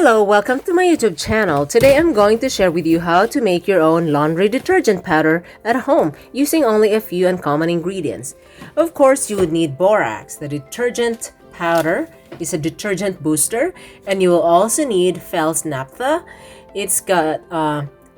Hello, welcome to my YouTube channel. Today I'm going to share with you how to make your own laundry detergent powder at home using only a few uncommon ingredients. Of course, you would need borax. The detergent powder is a detergent booster, and you will also need fels naptha. It's got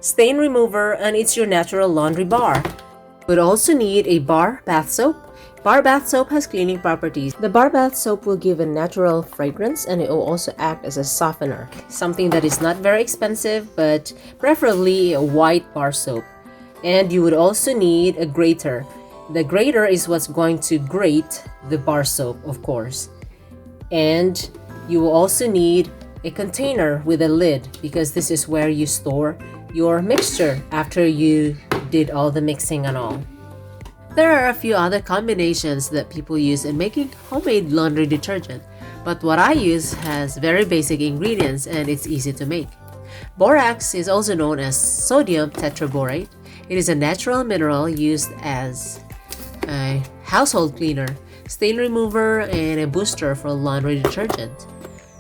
stain remover, and it's your natural laundry bar. You would also need a bar bath soap. Bar bath soap has cleaning properties. The bar bath soap will give a natural fragrance, and it will also act as a softener. Something that is not very expensive, but preferably a white bar soap. And you would also need a grater. The grater is what's going to grate the bar soap, of course. And you will also need a container with a lid, because this is where you store your mixture after you did all the mixing and all. There are a few other combinations that people use in making homemade laundry detergent, but what I use has very basic ingredients and it's easy to make. Borax is also known as sodium tetraborate. It is a natural mineral used as a household cleaner, stain remover, and a booster for laundry detergent.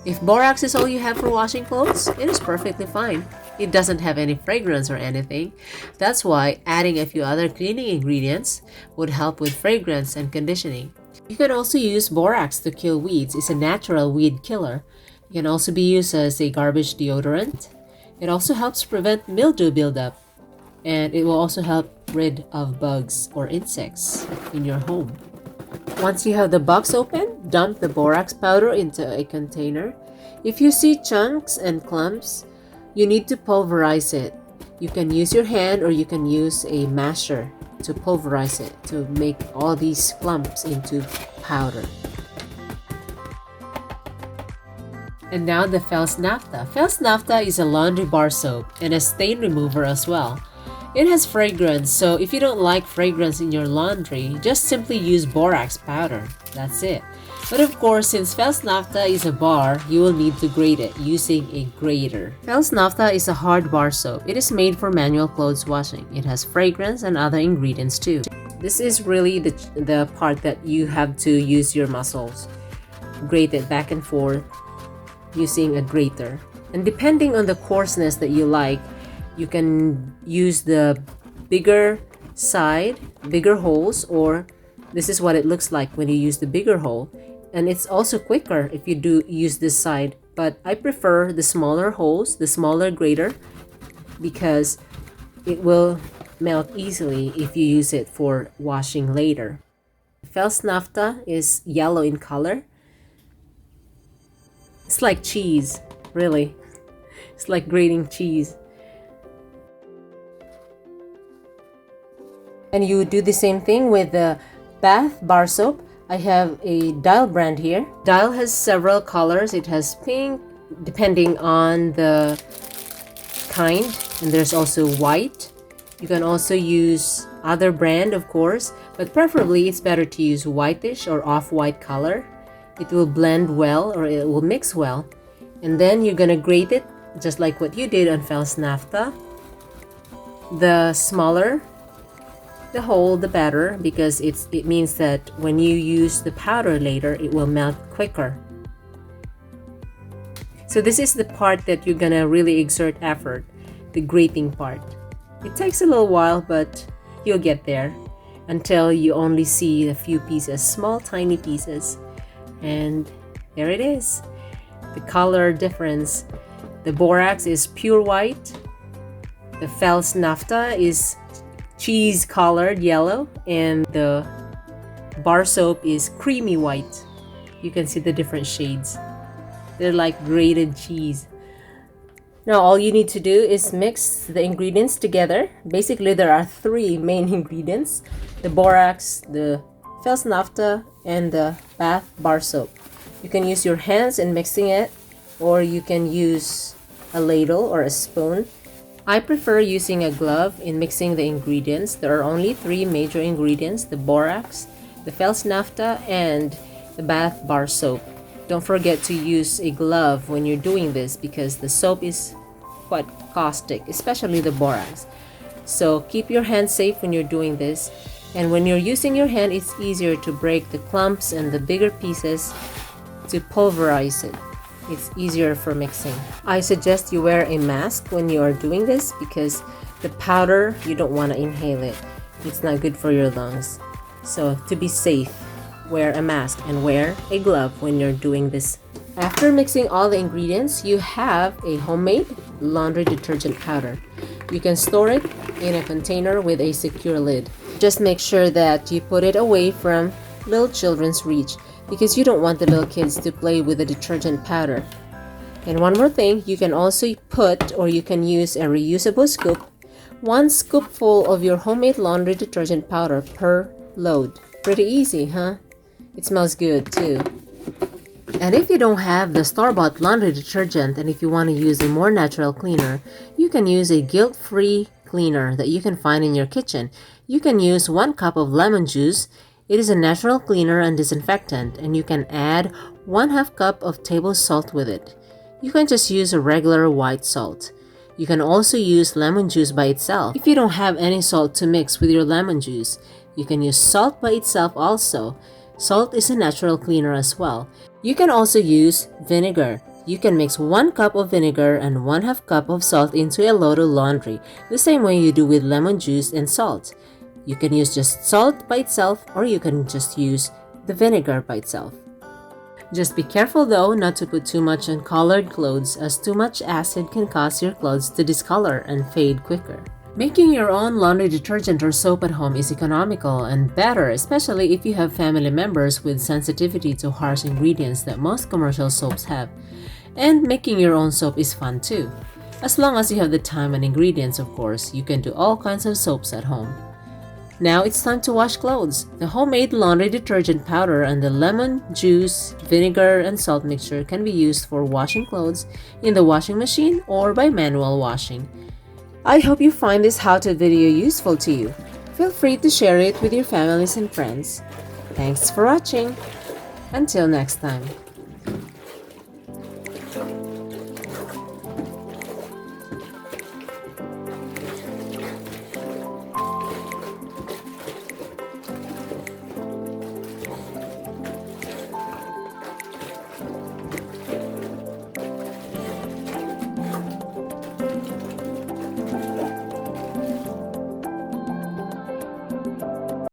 If borax is all you have for washing clothes, it is perfectly fine. It doesn't have any fragrance or anything. That's why adding a few other cleaning ingredients would help with fragrance and conditioning. You can also use borax to kill weeds. It's a natural weed killer. It can also be used as a garbage deodorant. It also helps prevent mildew buildup. And it will also help rid of bugs or insects in your home. Once you have the box open, dump the borax powder into a container. If you see chunks and clumps, you need to pulverize it. You can use your hand or you can use a masher to pulverize it to make all these clumps into powder. And now the fels naptha. Fels naptha is a laundry bar soap and a stain remover as well. It has fragrance, so if you don't like fragrance in your laundry, just simply use borax powder. That's it. But of course, since fels naptha is a bar, you will need to grate it using a grater. Fels naptha is a hard bar soap. It is made for manual clothes washing. It has fragrance and other ingredients too. This is really the part that you have to use your muscles. Grate it back and forth using a grater. And depending on the coarseness that you like, you can use the bigger side, bigger holes, or this is what it looks like when you use the bigger hole. And it's also quicker if you do use this side, but I prefer the smaller holes, the smaller grater, because it will melt easily if you use it for washing later. Fels naptha is yellow in color. It's like cheese, really. It's like grating cheese. And you do the same thing with the bath bar soap. I have a Dial brand here. Dial has several colors. It has pink, depending on the kind, and there's also white. You can also use other brand, of course, but preferably it's better to use whitish or off-white color. It will blend well, or it will mix well. And then you're gonna grate it just like what you did on fels naptha. The smaller the hole, the better, because it means that when you use the powder later, it will melt quicker. So this is the part that you're gonna really exert effort, the grating part. It takes a little while, but you'll get there until you only see a few pieces, small tiny pieces. And there it is. The color difference. The borax is pure white. The fels naptha is cheese colored yellow, and the bar soap is creamy white. You can see the different shades. They're like grated cheese. Now all you need to do is mix the ingredients together. Basically there are three main ingredients: the borax, the fels naptha, and the bath bar soap. You can use your hands in mixing it, or you can use a ladle or a spoon. I prefer using a glove in mixing the ingredients. There are only three major ingredients: the borax, the fels naptha, and the bath bar soap. Don't forget to use a glove when you're doing this, because the soap is quite caustic, especially the borax. So keep your hands safe when you're doing this. And when you're using your hand, it's easier to break the clumps and the bigger pieces to pulverize it. It's easier for mixing. I suggest you wear a mask when you are doing this because the powder, you don't want to inhale it. It's not good for your lungs. So to be safe, wear a mask and wear a glove when you're doing this. After mixing all the ingredients, you have a homemade laundry detergent powder. You can store it in a container with a secure lid. Just make sure that you put it away from little children's reach because you don't want the little kids to play with the detergent powder. And one more thing, you can also put or you can use a reusable scoop, 1 scoopful of your homemade laundry detergent powder per load. Pretty easy, huh? It smells good too. And if you don't have the store-bought laundry detergent and if you want to use a more natural cleaner, you can use a guilt-free cleaner that you can find in your kitchen. You can use 1 cup of lemon juice. It is a natural cleaner and disinfectant, and you can add 1/2 cup of table salt with it. You can just use a regular white salt. You can also use lemon juice by itself. If you don't have any salt to mix with your lemon juice, you can use salt by itself also. Salt is a natural cleaner as well. You can also use vinegar. You can mix 1 cup of vinegar and 1/2 cup of salt into a load of laundry, the same way you do with lemon juice and salt. You can use just salt by itself or you can just use the vinegar by itself. Just be careful though not to put too much on colored clothes as too much acid can cause your clothes to discolor and fade quicker. Making your own laundry detergent or soap at home is economical and better, especially if you have family members with sensitivity to harsh ingredients that most commercial soaps have. And making your own soap is fun too. As long as you have the time and ingredients, of course, you can do all kinds of soaps at home. Now it's time to wash clothes. The homemade laundry detergent powder and the lemon juice, vinegar, and salt mixture can be used for washing clothes in the washing machine or by manual washing. I hope you find this how-to video useful to you. Feel free to share it with your families and friends. Thanks for watching. Until next time.